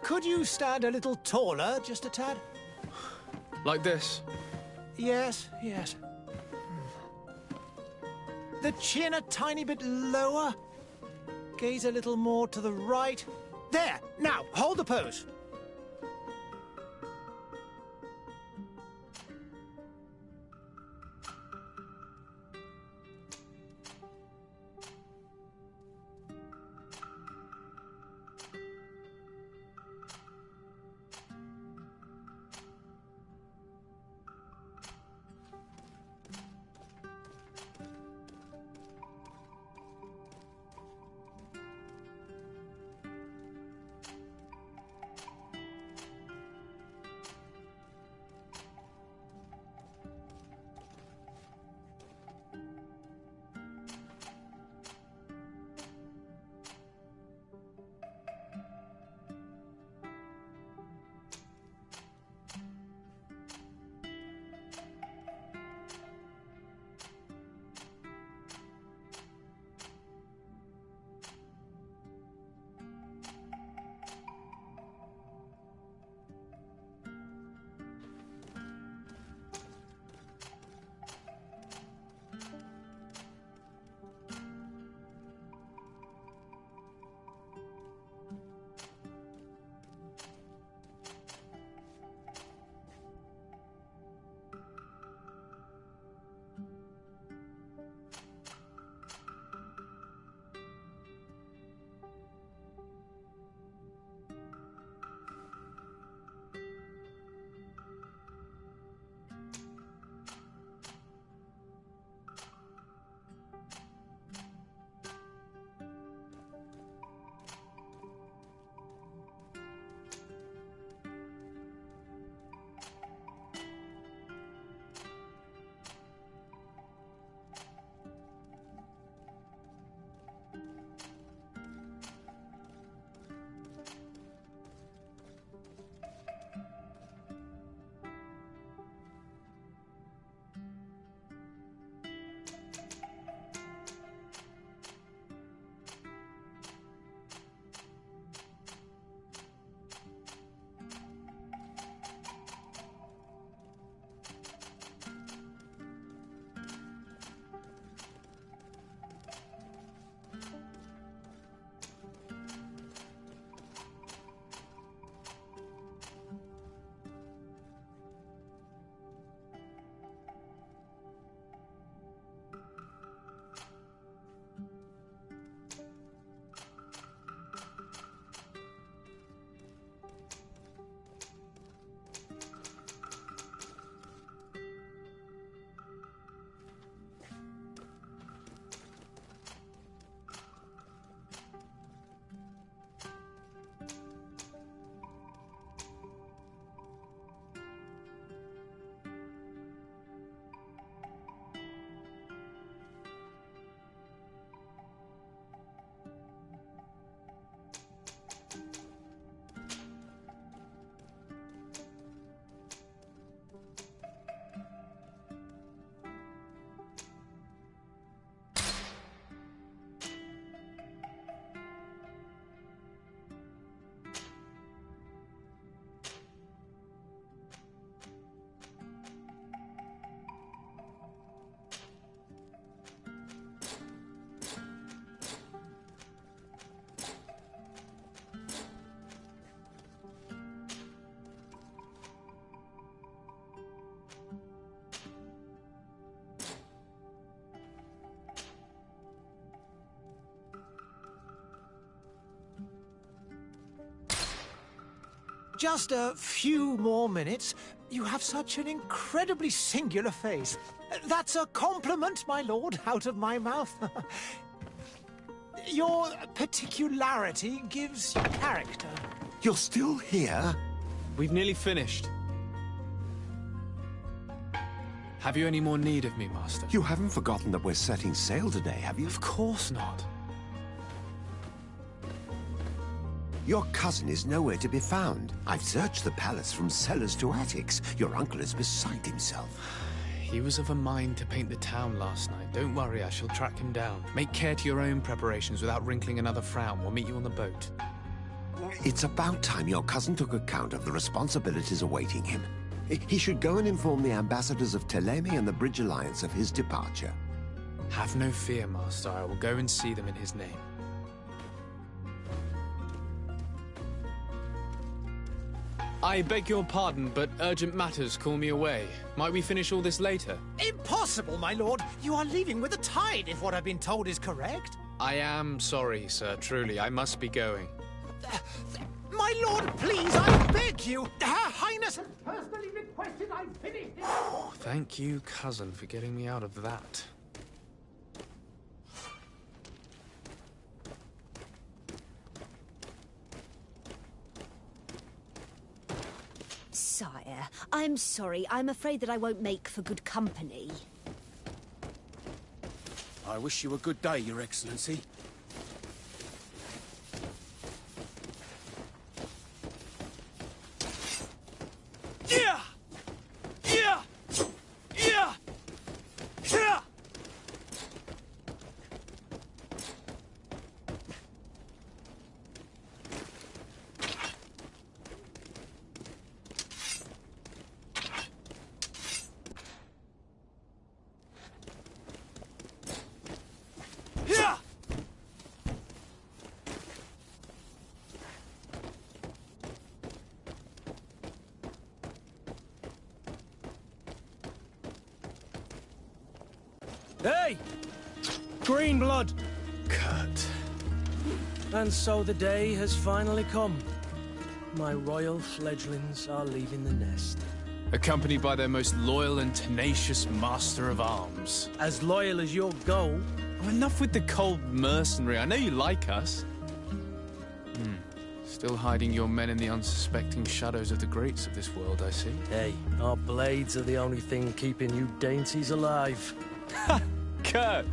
Could you stand a little taller, just a tad? Like this? Yes, yes. The chin a tiny bit lower. Gaze a little more to the right. There! Now, hold the pose. Just a few more minutes. You have such an incredibly singular face. That's a compliment, my lord, out of my mouth. Your particularity gives you character. You're still here? We've nearly finished. Have you any more need of me, Master? You haven't forgotten that we're setting sail today, have you? Of course not. Your cousin is nowhere to be found. I've searched the palace from cellars to attics. Your uncle is beside himself. He was of a mind to paint the town last night. Don't worry, I shall track him down. Make care to your own preparations without wrinkling another frown. We'll meet you on the boat. It's about time your cousin took account of the responsibilities awaiting him. He should go and inform the ambassadors of Telemi and the Bridge Alliance of his departure. Have no fear, Master. I will go and see them in his name. I beg your pardon, but urgent matters call me away. Might we finish all this later? Impossible, my lord! You are leaving with the tide, if what I've been told is correct. I am sorry, sir. Truly, I must be going. My lord, please, I beg you! Her Highness has personally requested I finish it! Oh, thank you, cousin, for getting me out of that. Sire, I'm sorry. I'm afraid that I won't make for good company. I wish you a good day, Your Excellency. Yeah! Yeah! Yeah! Yeah! Yeah! Hey! Green blood! Kurt. And so the day has finally come. My royal fledglings are leaving the nest. Accompanied by their most loyal and tenacious master of arms. As loyal as your goal. Oh, enough with the cold mercenary. I know you like us. Still hiding your men in the unsuspecting shadows of the greats of this world, I see. Hey, our blades are the only thing keeping you dainties alive. Kurt,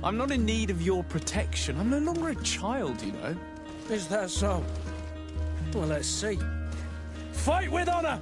I'm not in need of your protection. I'm no longer a child, you know. Is that so? Well, let's see. Fight with honor!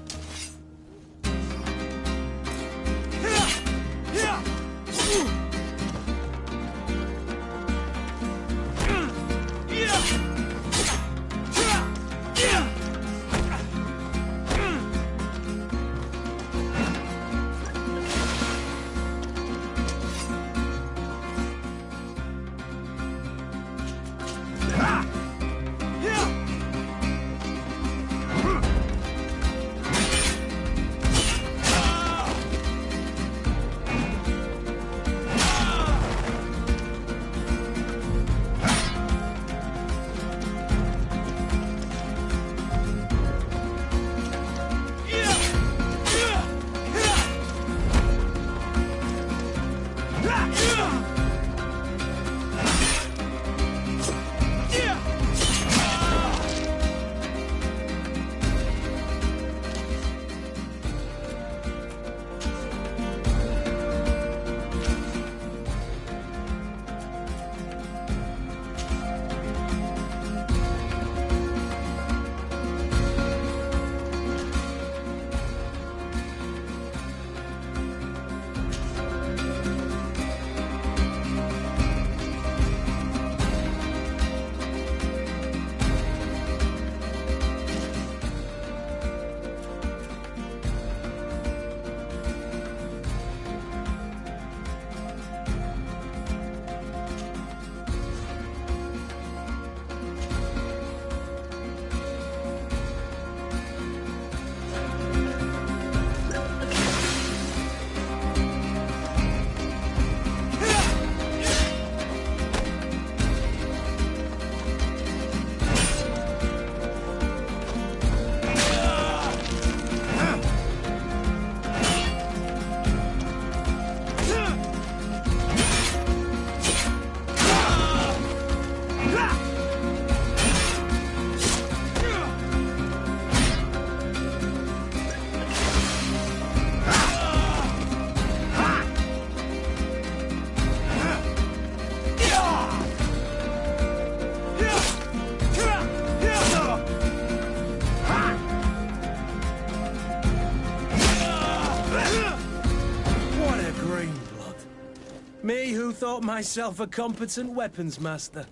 Me who thought myself a competent weapons master.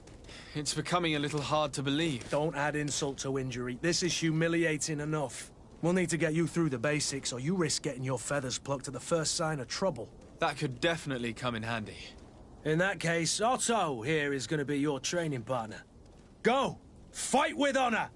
It's becoming a little hard to believe. Don't add insult to injury. This is humiliating enough. We'll need to get you through the basics, or you risk getting your feathers plucked at the first sign of trouble. That could definitely come in handy. In that case, Otto here is going to be your training partner. Go! Fight with honor!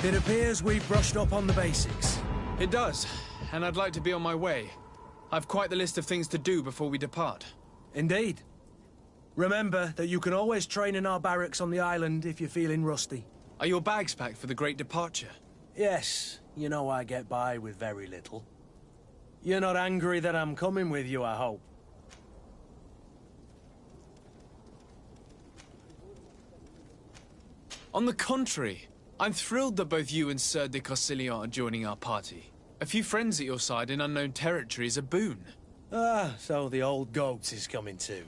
It appears we've brushed up on the basics. It does, and I'd like to be on my way. I've quite the list of things to do before we depart. Indeed. Remember that you can always train in our barracks on the island if you're feeling rusty. Are your bags packed for the great departure? Yes, you know I get by with very little. You're not angry that I'm coming with you, I hope. On the contrary, I'm thrilled that both you and Sir de Cossillon are joining our party. A few friends at your side in unknown territory is a boon. Ah, so the old goat is coming too.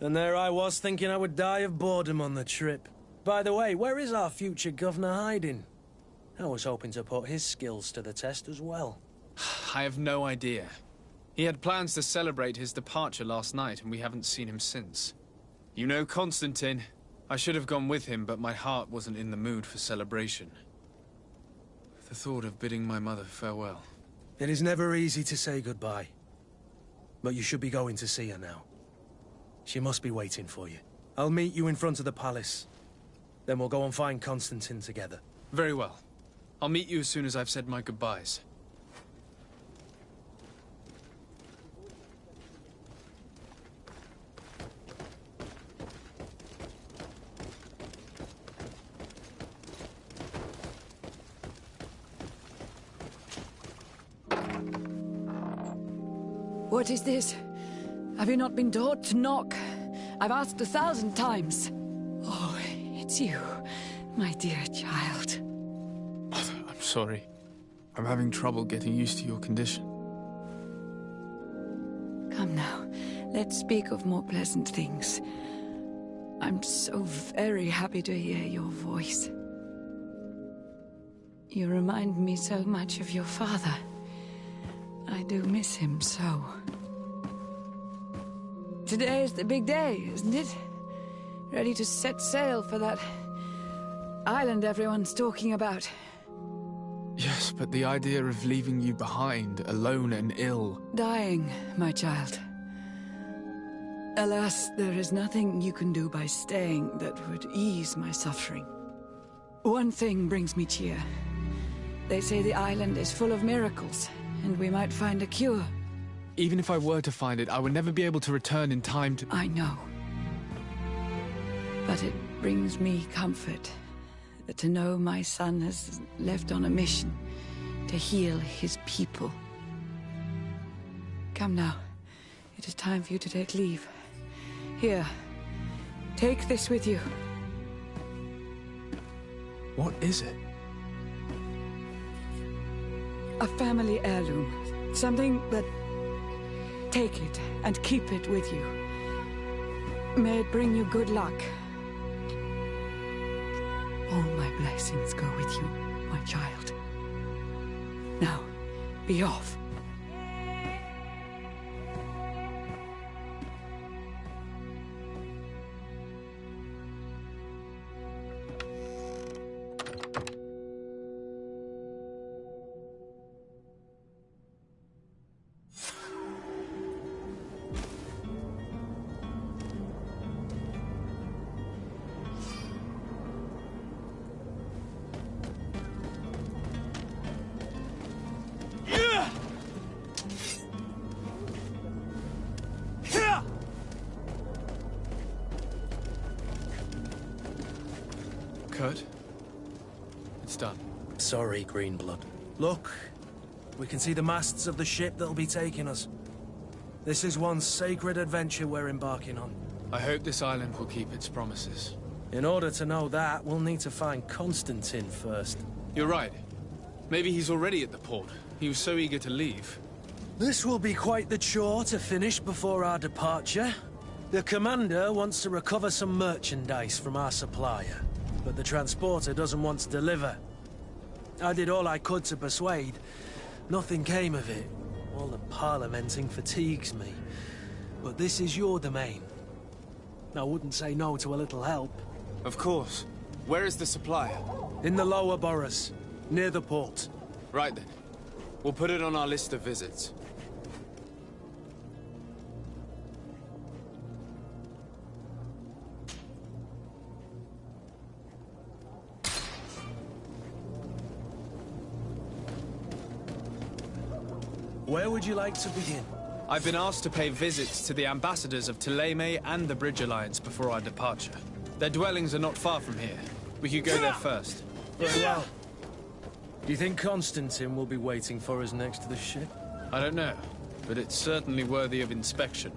And there I was thinking I would die of boredom on the trip. By the way, where is our future governor hiding? I was hoping to put his skills to the test as well. I have no idea. He had plans to celebrate his departure last night, and we haven't seen him since. You know Constantine. I should have gone with him, but my heart wasn't in the mood for celebration. The thought of bidding my mother farewell. It is never easy to say goodbye. But you should be going to see her now. She must be waiting for you. I'll meet you in front of the palace. Then we'll go and find Constantine together. Very well. I'll meet you as soon as I've said my goodbyes. What is this? Have you not been taught to knock? I've asked 1,000 times. Oh, it's you, my dear child. I'm sorry. I'm having trouble getting used to your condition. Come now, let's speak of more pleasant things. I'm so very happy to hear your voice. You remind me so much of your father. I do miss him so. Today is the big day, isn't it? Ready to set sail for that island everyone's talking about. Yes, but the idea of leaving you behind, alone and ill... Dying, my child. Alas, there is nothing you can do by staying that would ease my suffering. One thing brings me cheer. They say the island is full of miracles, and we might find a cure. Even if I were to find it, I would never be able to return in time to... I know. But it brings me comfort to know my son has left on a mission to heal his people. Come now. It is time for you to take leave. Here, take this with you. What is it? A family heirloom. Something that... Take it and keep it with you. May it bring you good luck. All my blessings go with you, my child. Now, be off. Kurt? It's done. Sorry, Greenblood. Look, we can see the masts of the ship that'll be taking us. This is one sacred adventure we're embarking on. I hope this island will keep its promises. In order to know that, we'll need to find Constantine first. You're right. Maybe he's already at the port. He was so eager to leave. This will be quite the chore to finish before our departure. The commander wants to recover some merchandise from our supplier, but the transporter doesn't want to deliver. I did all I could to persuade. Nothing came of it. All the parliamenting fatigues me. But this is your domain. I wouldn't say no to a little help. Of course. Where is the supplier? In the lower boroughs, near the port. Right then. We'll put it on our list of visits. Where would you like to begin? I've been asked to pay visits to the ambassadors of Thélème and the Bridge Alliance before our departure. Their dwellings are not far from here. We could go there first. Very well. Do you think Constantine will be waiting for us next to the ship? I don't know, but it's certainly worthy of inspection.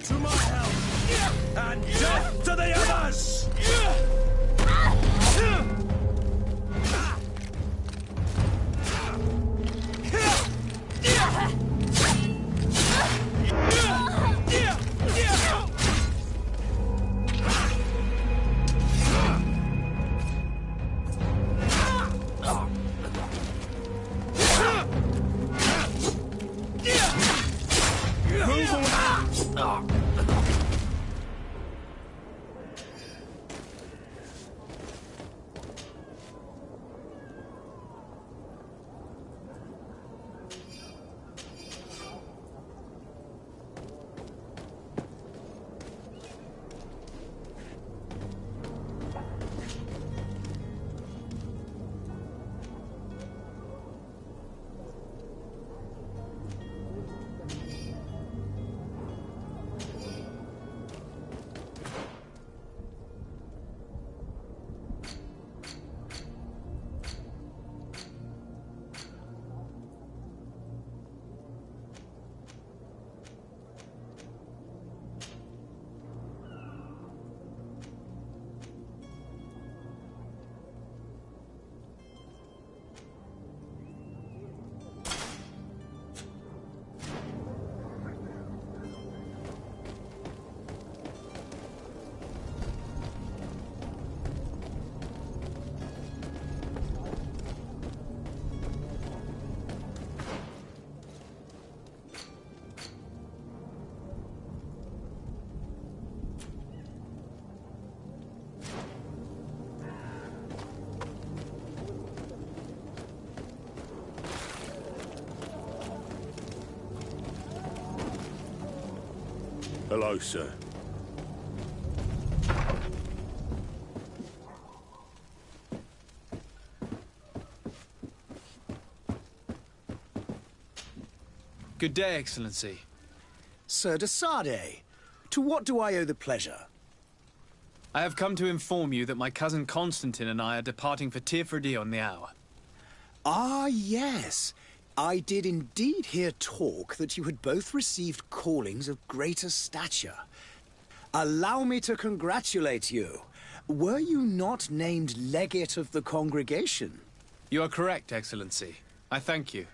To my help! And death to the others! Hello, sir. Good day, Excellency. Sir de Sade, to what do I owe the pleasure? I have come to inform you that my cousin Constantine and I are departing for Tirfredi on the hour. Ah, yes. I did indeed hear talk that you had both received callings of greater stature. Allow me to congratulate you. Were you not named legate of the congregation? You are correct, Excellency. I thank you.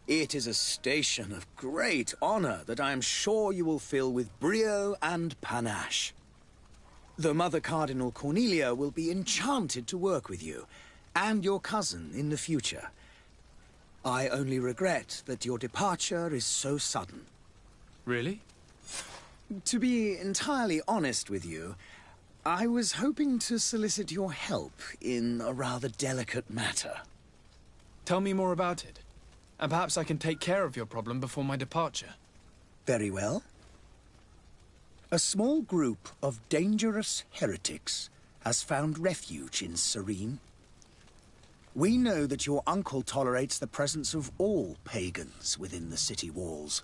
It is a station of great honor that I am sure you will fill with brio and panache. The Mother Cardinal Cornelia will be enchanted to work with you, and your cousin in the future. I only regret that your departure is so sudden. Really? To be entirely honest with you, I was hoping to solicit your help in a rather delicate matter. Tell me more about it, and perhaps I can take care of your problem before my departure. Very well. A small group of dangerous heretics has found refuge in Serene. We know that your uncle tolerates the presence of all pagans within the city walls.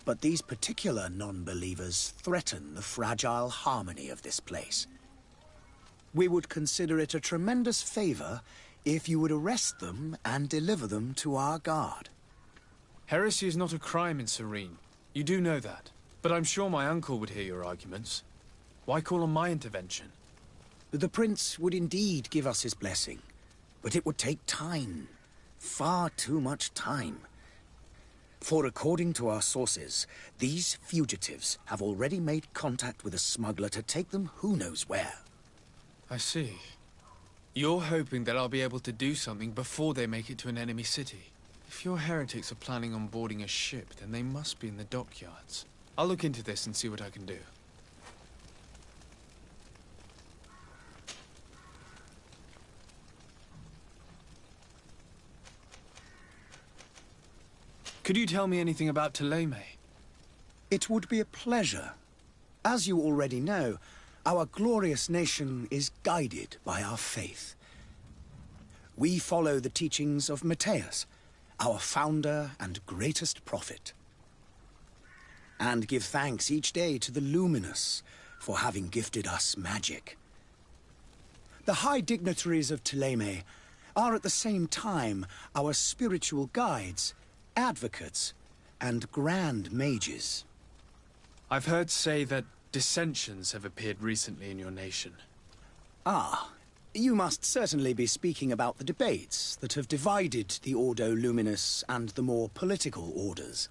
But these particular non-believers threaten the fragile harmony of this place. We would consider it a tremendous favor if you would arrest them and deliver them to our guard. Heresy is not a crime in Serene. You do know that. But I'm sure my uncle would hear your arguments. Why call on my intervention? The prince would indeed give us his blessing. But it would take time. Far too much time. For according to our sources, these fugitives have already made contact with a smuggler to take them who knows where. I see. You're hoping that I'll be able to do something before they make it to an enemy city. If your heretics are planning on boarding a ship, then they must be in the dockyards. I'll look into this and see what I can do. Could you tell me anything about Thélème? It would be a pleasure. As you already know, our glorious nation is guided by our faith. We follow the teachings of Matthias, our founder and greatest prophet, and give thanks each day to the Luminous for having gifted us magic. The high dignitaries of Thélème are at the same time our spiritual guides, advocates, and grand mages. I've heard say that dissensions have appeared recently in your nation. Ah, you must certainly be speaking about the debates that have divided the Ordo Luminous and the more political orders.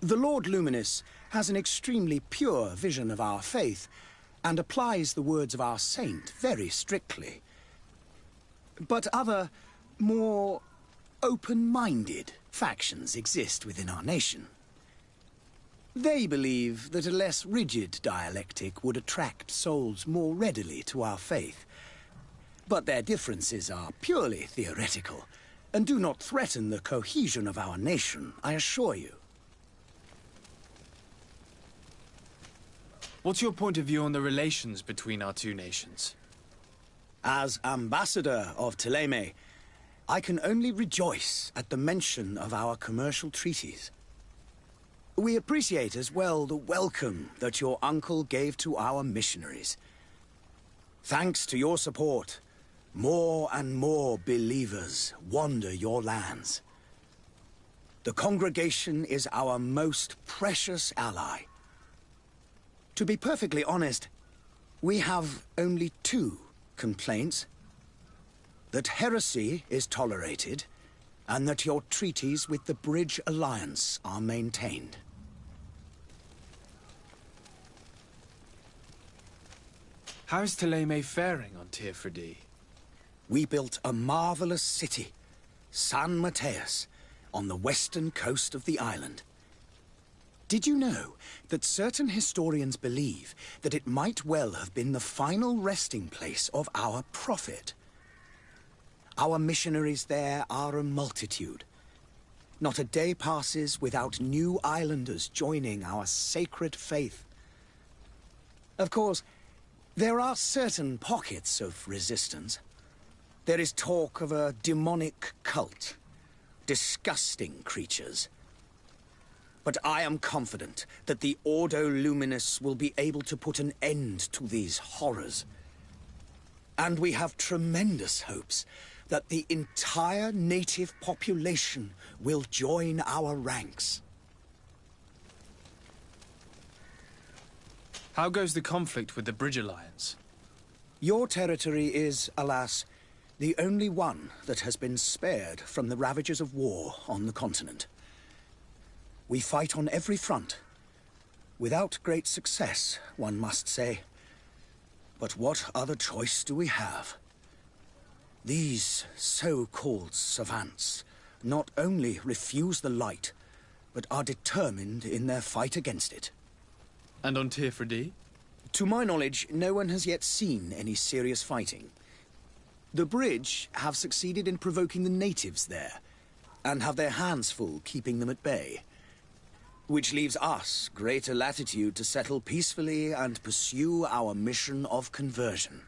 The Lord Luminous has an extremely pure vision of our faith and applies the words of our saint very strictly. But other, more open-minded factions exist within our nation. They believe that a less rigid dialectic would attract souls more readily to our faith. But their differences are purely theoretical, and do not threaten the cohesion of our nation, I assure you. What's your point of view on the relations between our two nations? As ambassador of Thélème, I can only rejoice at the mention of our commercial treaties. We appreciate as well the welcome that your uncle gave to our missionaries. Thanks to your support, more and more believers wander your lands. The congregation is our most precious ally. To be perfectly honest, we have only two complaints. That heresy is tolerated, and that your treaties with the Bridge Alliance are maintained. How is Thélème faring on Teofridi? We built a marvelous city, San Mateus, on the western coast of the island. Did you know that certain historians believe that it might well have been the final resting place of our prophet? Our missionaries there are a multitude. Not a day passes without new islanders joining our sacred faith. Of course, there are certain pockets of resistance. There is talk of a demonic cult. Disgusting creatures. But I am confident that the Ordo Luminis will be able to put an end to these horrors. And we have tremendous hopes that the entire native population will join our ranks. How goes the conflict with the Bridge Alliance? Your territory is, alas, the only one that has been spared from the ravages of war on the continent. We fight on every front. Without great success, one must say. But what other choice do we have? These so-called savants not only refuse the light, but are determined in their fight against it. And on Teofridi? To my knowledge, no one has yet seen any serious fighting. The Bridge have succeeded in provoking the natives there, and have their hands full keeping them at bay. Which leaves us greater latitude to settle peacefully and pursue our mission of conversion.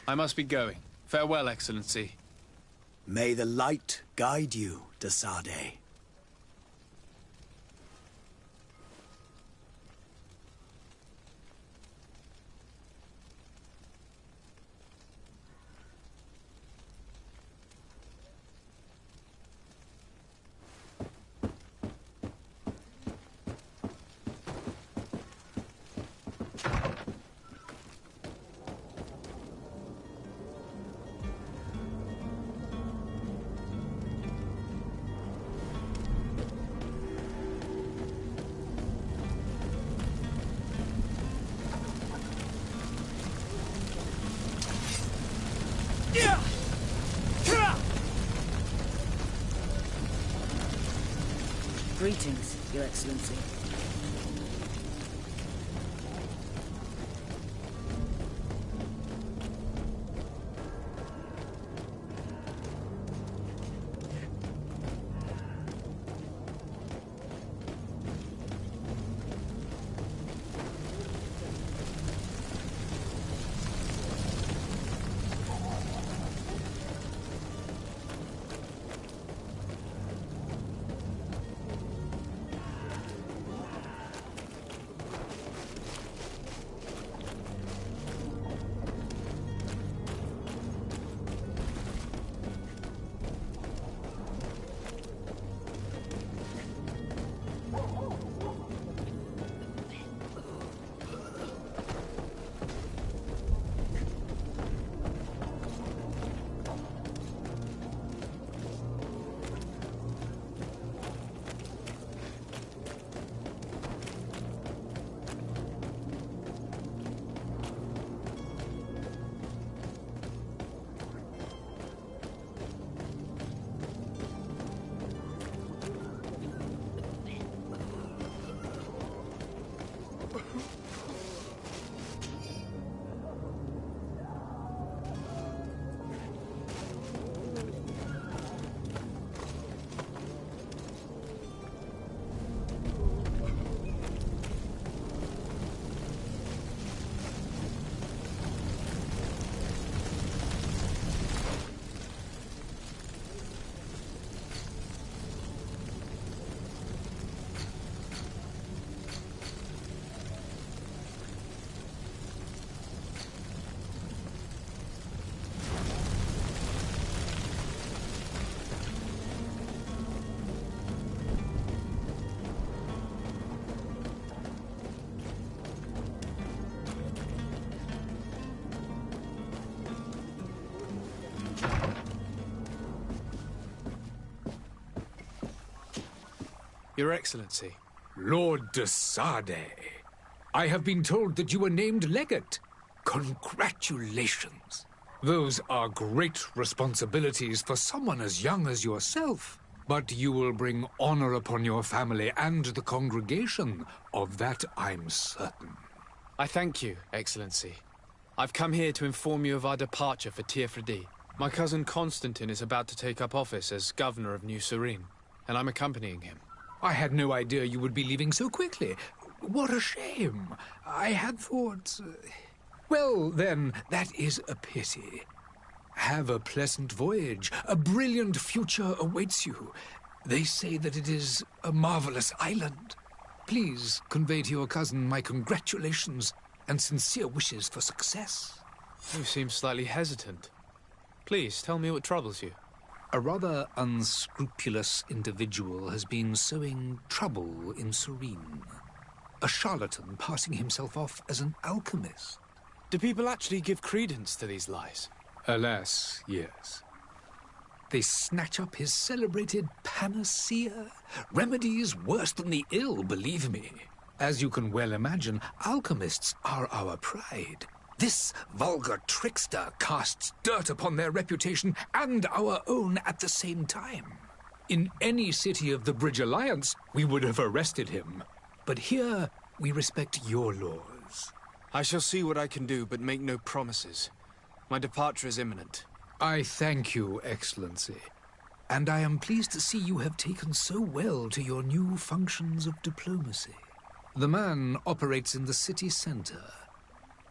I must be going. Farewell, Excellency. May the light guide you, de Sade. Greetings, Your Excellency. Your Excellency. Lord de Sade, I have been told that you were named legate. Congratulations. Those are great responsibilities for someone as young as yourself. But you will bring honor upon your family and the congregation. Of that I'm certain. I thank you, Excellency. I've come here to inform you of our departure for Tirfredi. My cousin Constantine is about to take up office as governor of New Serene, and I'm accompanying him. I had no idea you would be leaving so quickly. What a shame. I had thought... Well, then, that is a pity. Have a pleasant voyage. A brilliant future awaits you. They say that it is a marvelous island. Please convey to your cousin my congratulations and sincere wishes for success. You seem slightly hesitant. Please, tell me what troubles you. A rather unscrupulous individual has been sowing trouble in Serene. A charlatan passing himself off as an alchemist. Do people actually give credence to these lies? Alas, yes. They snatch up his celebrated panacea. Remedies worse than the ill, believe me. As you can well imagine, alchemists are our pride. This vulgar trickster casts dirt upon their reputation and our own at the same time. In any city of the Bridge Alliance, we would have arrested him. But here, we respect your laws. I shall see what I can do, but make no promises. My departure is imminent. I thank you, Excellency. And I am pleased to see you have taken so well to your new functions of diplomacy. The man operates in the city center.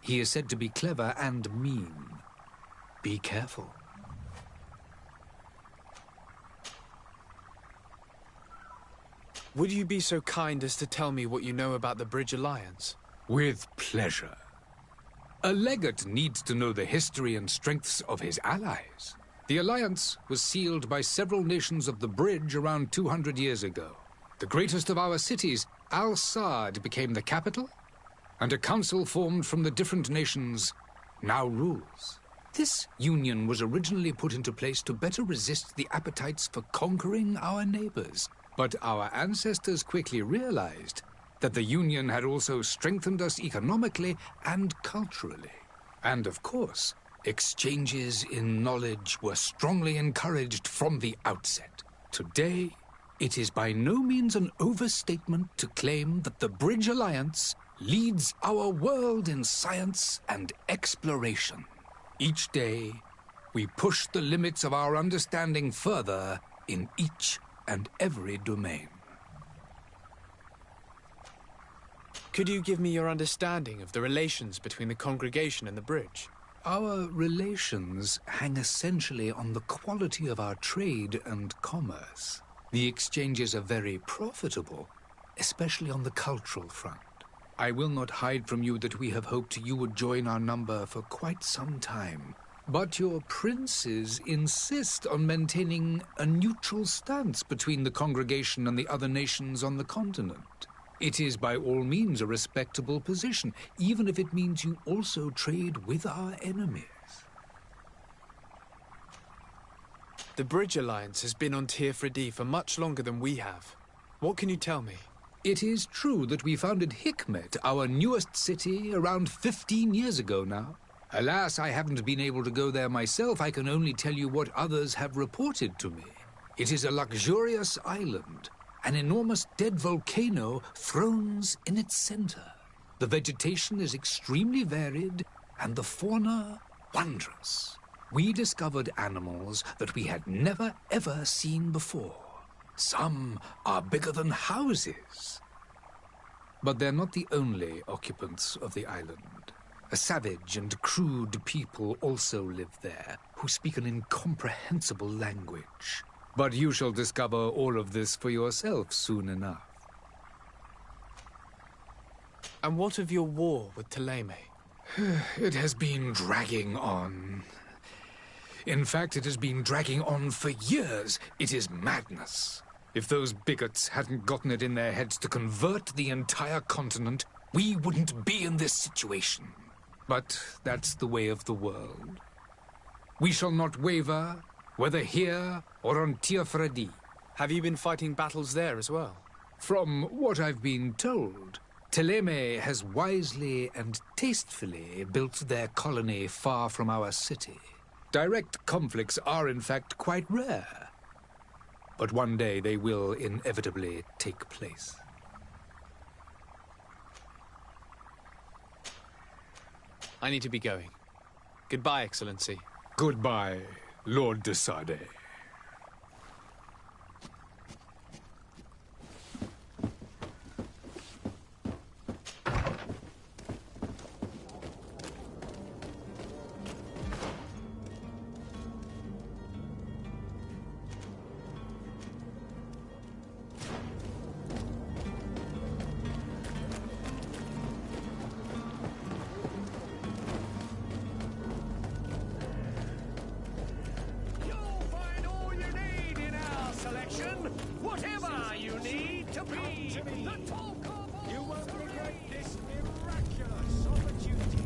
He is said to be clever and mean. Be careful. Would you be so kind as to tell me what you know about the Bridge Alliance? With pleasure. A legate needs to know the history and strengths of his allies. The alliance was sealed by several nations of the Bridge around 200 years ago. The greatest of our cities, Al-Sad, became the capital, and a council formed from the different nations now rules. This union was originally put into place to better resist the appetites for conquering our neighbors. But our ancestors quickly realized that the Union had also strengthened us economically and culturally. And of course, exchanges in knowledge were strongly encouraged from the outset. Today, it is by no means an overstatement to claim that the Bridge Alliance leads our world in science and exploration. Each day, we push the limits of our understanding further in each and every domain. Could you give me your understanding of the relations between the congregation and the Bridge? Our relations hang essentially on the quality of our trade and commerce. The exchanges are very profitable, especially on the cultural front. I will not hide from you that we have hoped you would join our number for quite some time. But your princes insist on maintaining a neutral stance between the congregation and the other nations on the continent. It is by all means a respectable position, even if it means you also trade with our enemies. The Bridge Alliance has been on Tirfredi for much longer than we have. What can you tell me? It is true that we founded Hikmet, our newest city, around 15 years ago now. Alas, I haven't been able to go there myself. I can only tell you what others have reported to me. It is a luxurious island. An enormous dead volcano thrones in its center. The vegetation is extremely varied, and the fauna wondrous. We discovered animals that we had never, ever seen before. Some are bigger than houses. But they're not the only occupants of the island. A savage and crude people also live there, who speak an incomprehensible language. But you shall discover all of this for yourself soon enough. And what of your war with Thélème? It has been dragging on. In fact, it has been dragging on for years. It is madness. If those bigots hadn't gotten it in their heads to convert the entire continent, we wouldn't be in this situation. But that's the way of the world. We shall not waver, whether here or on Tirfredi. Have you been fighting battles there as well? From what I've been told, Thélème has wisely and tastefully built their colony far from our city. Direct conflicts are, in fact, quite rare. But one day they will inevitably take place. I need to be going. Goodbye, Excellency. Goodbye, Lord de Sade. Whatever you need to be the talk of all. You won't regret this miraculous opportunity.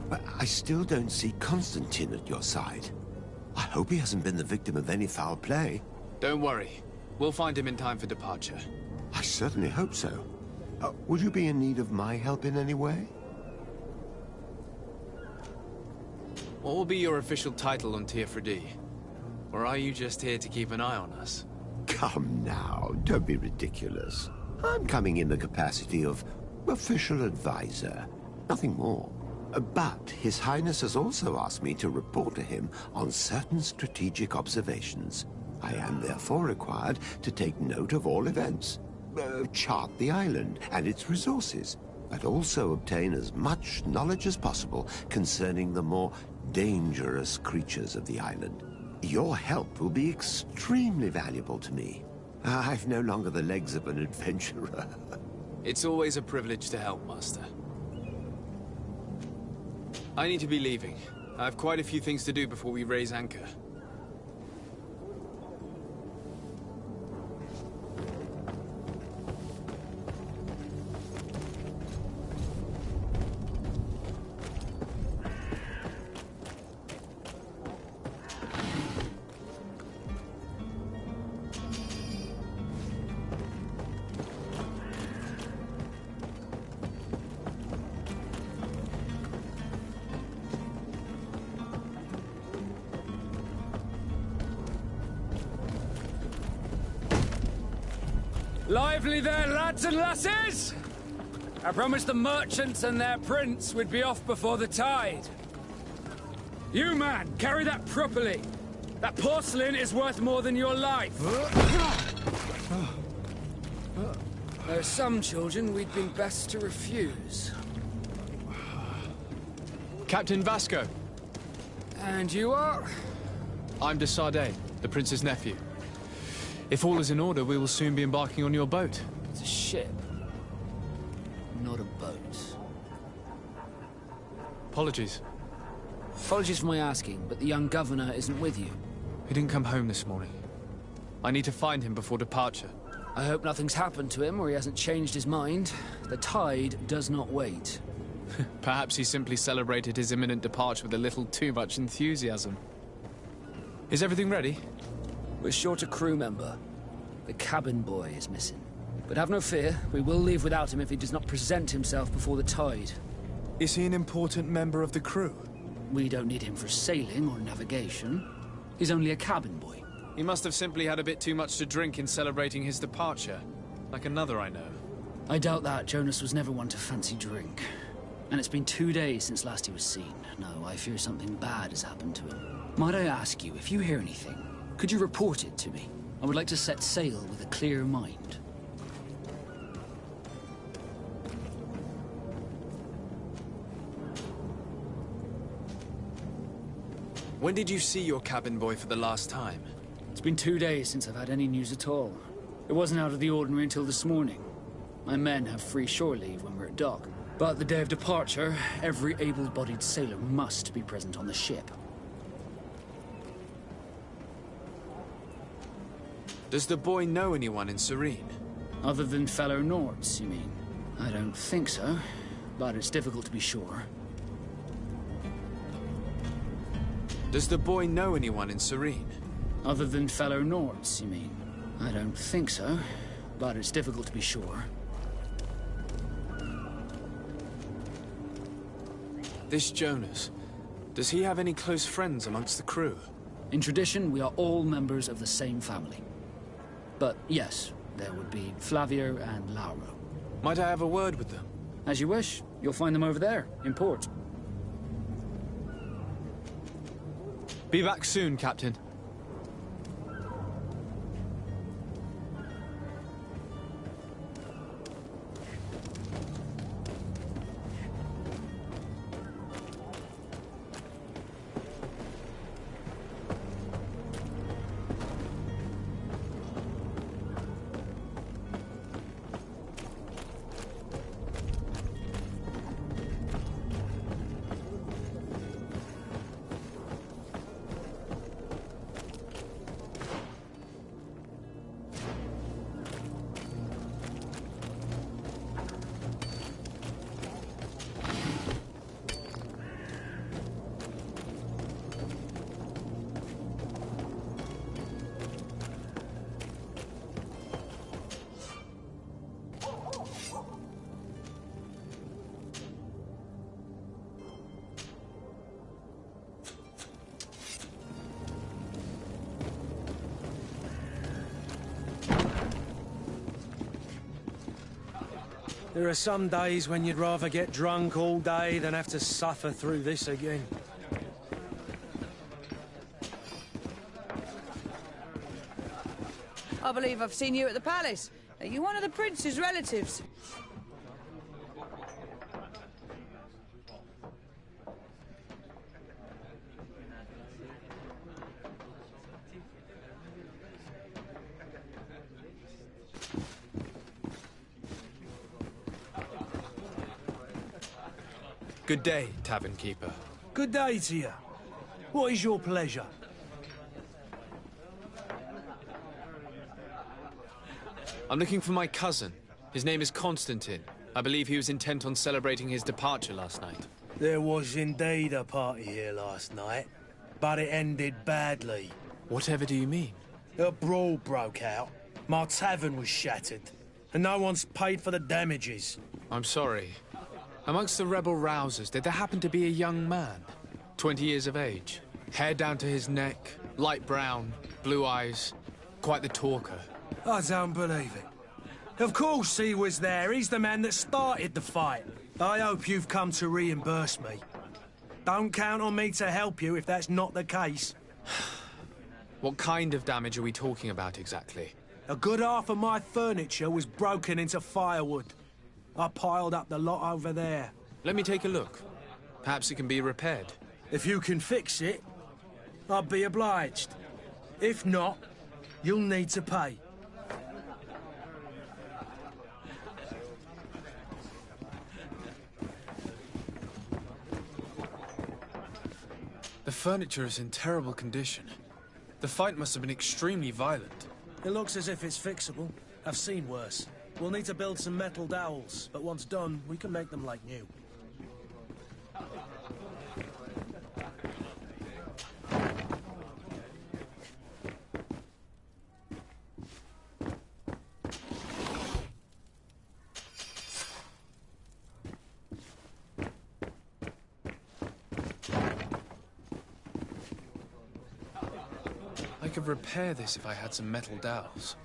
But I still don't see Constantine at your side. I hope he hasn't been the victim of any foul play. Don't worry. We'll find him in time for departure. I certainly hope so. Would you be in need of my help in any way? What will be your official title on Teofredi? Or are you just here to keep an eye on us? Come now, don't be ridiculous. I'm coming in the capacity of official advisor, nothing more. But His Highness has also asked me to report to him on certain strategic observations. I am therefore required to take note of all events, chart the island and its resources, but also obtain as much knowledge as possible concerning the more dangerous creatures of the island. Your help will be extremely valuable to me. I've no longer the legs of an adventurer. It's always a privilege to help, Master. I need to be leaving. I have quite a few things to do before we raise anchor. Lively there, lads and lasses! I promised the merchants and their prince we'd be off before the tide. You, man, carry that properly. That porcelain is worth more than your life. There are some children we'd been best to refuse. Captain Vasco. And you are? I'm de Sade, the prince's nephew. If all is in order, we will soon be embarking on your boat. It's a ship, not a boat. Apologies. Apologies for my asking, but the young governor isn't with you. He didn't come home this morning. I need to find him before departure. I hope nothing's happened to him or he hasn't changed his mind. The tide does not wait. Perhaps he simply celebrated his imminent departure with a little too much enthusiasm. Is everything ready? We're short a crew member. The cabin boy is missing. But have no fear, we will leave without him if he does not present himself before the tide. Is he an important member of the crew? We don't need him for sailing or navigation. He's only a cabin boy. He must have simply had a bit too much to drink in celebrating his departure. Like another I know. I doubt that. Jonas was never one to fancy drink. And it's been 2 days since last he was seen. No, I fear something bad has happened to him. Might I ask you, if you hear anything, could you report it to me? I would like to set sail with a clear mind. When did you see your cabin boy for the last time? It's been 2 days since I've had any news at all. It wasn't out of the ordinary until this morning. My men have free shore leave when we're at dock. But the day of departure, every able-bodied sailor must be present on the ship. Does the boy know anyone in Serene? Other than fellow Nords, you mean? I don't think so, but it's difficult to be sure. Does the boy know anyone in Serene? Other than fellow Nords, you mean? I don't think so, but it's difficult to be sure. This Jonas, does he have any close friends amongst the crew? In tradition, we are all members of the same family. But yes, there would be Flavio and Lauro. Might I have a word with them? As you wish. You'll find them over there, in port. Be back soon, Captain. There are some days when you'd rather get drunk all day than have to suffer through this again. I believe I've seen you at the palace. Are you one of the prince's relatives? Good day, tavern keeper. Good day to you. What is your pleasure? I'm looking for my cousin. His name is Constantine. I believe he was intent on celebrating his departure last night. There was indeed a party here last night, but it ended badly. Whatever do you mean? A brawl broke out. My tavern was shattered, and no one's paid for the damages. I'm sorry. Amongst the rebel rousers, did there happen to be a young man? 20 years of age. Hair down to his neck, light brown, blue eyes. Quite the talker. I don't believe it. Of course he was there. He's the man that started the fight. I hope you've come to reimburse me. Don't count on me to help you if that's not the case. What kind of damage are we talking about exactly? A good half of my furniture was broken into firewood. I piled up the lot over there. Let me take a look. Perhaps it can be repaired. If you can fix it, I'll be obliged. If not, you'll need to pay. The furniture is in terrible condition. The fight must have been extremely violent. It looks as if it's fixable. I've seen worse. We'll need to build some metal dowels, but once done, we can make them like new. I could repair this if I had some metal dowels.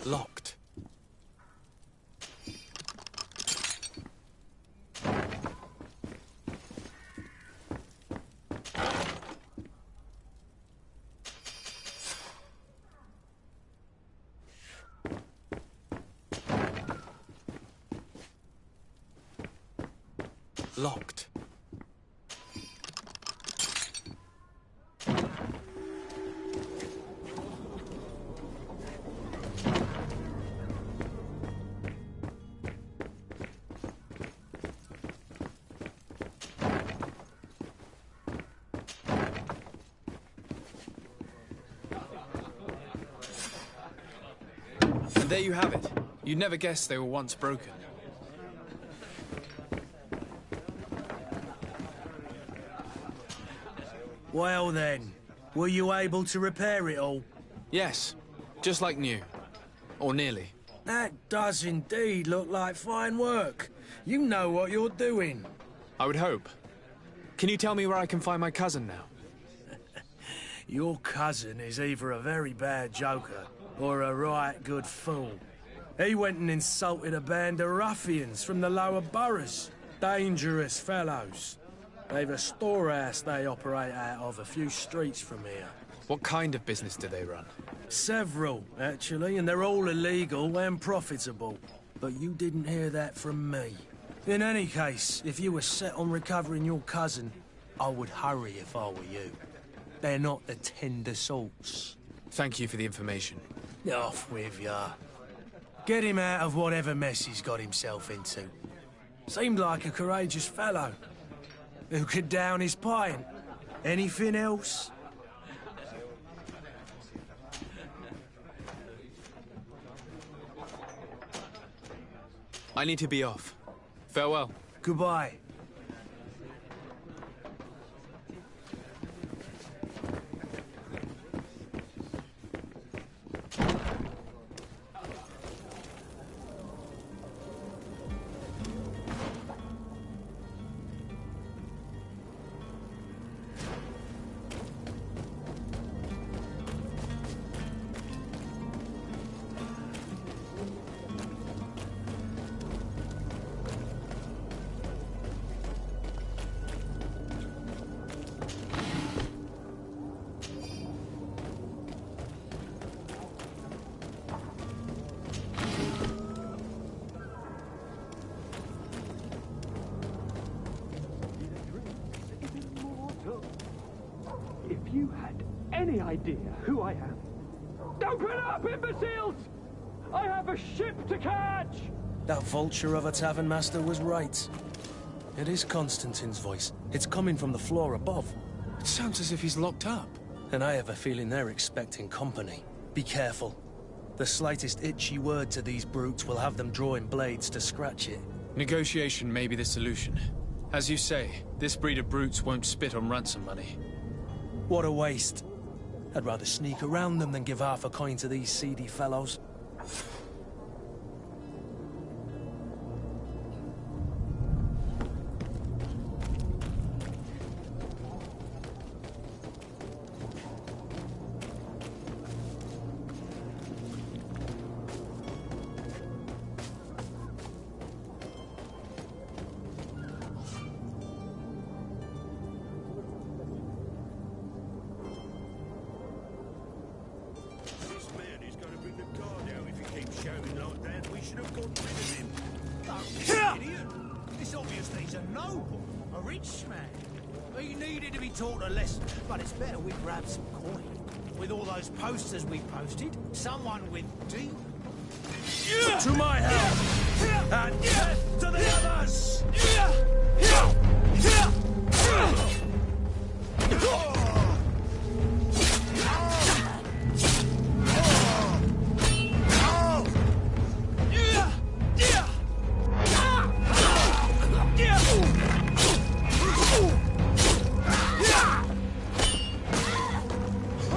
Locked. Locked. And there you have it. You'd never guess they were once broken. Well then, were you able to repair it all? Yes, just like new. Or nearly. That does indeed look like fine work. You know what you're doing. I would hope. Can you tell me where I can find my cousin now? Your cousin is either a very bad joker or a right good fool. He went and insulted a band of ruffians from the lower boroughs. Dangerous fellows. They've a storehouse they operate out of a few streets from here. What kind of business do they run? Several, actually, and they're all illegal and profitable. But you didn't hear that from me. In any case, if you were set on recovering your cousin, I would hurry if I were you. They're not the tender sorts. Thank you for the information. Off with ya. Get him out of whatever mess he's got himself into. Seemed like a courageous fellow. Who could down his pint? Anything else? I need to be off. Farewell. Goodbye. If you had any idea who I am... Open up, imbeciles! I have a ship to catch! That vulture of a tavern master was right. It is Constantine's voice. It's coming from the floor above. It sounds as if he's locked up. And I have a feeling they're expecting company. Be careful. The slightest itchy word to these brutes will have them drawing blades to scratch it. Negotiation may be the solution. As you say, this breed of brutes won't spit on ransom money. What a waste. I'd rather sneak around them than give half a coin to these seedy fellows. This obviously is a noble, a rich man. He needed to be taught a lesson, but it's better we grab some coin. With all those posters we posted, someone with deep... To my help! And death to the others!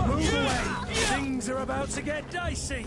Move away! Things are about to get dicey!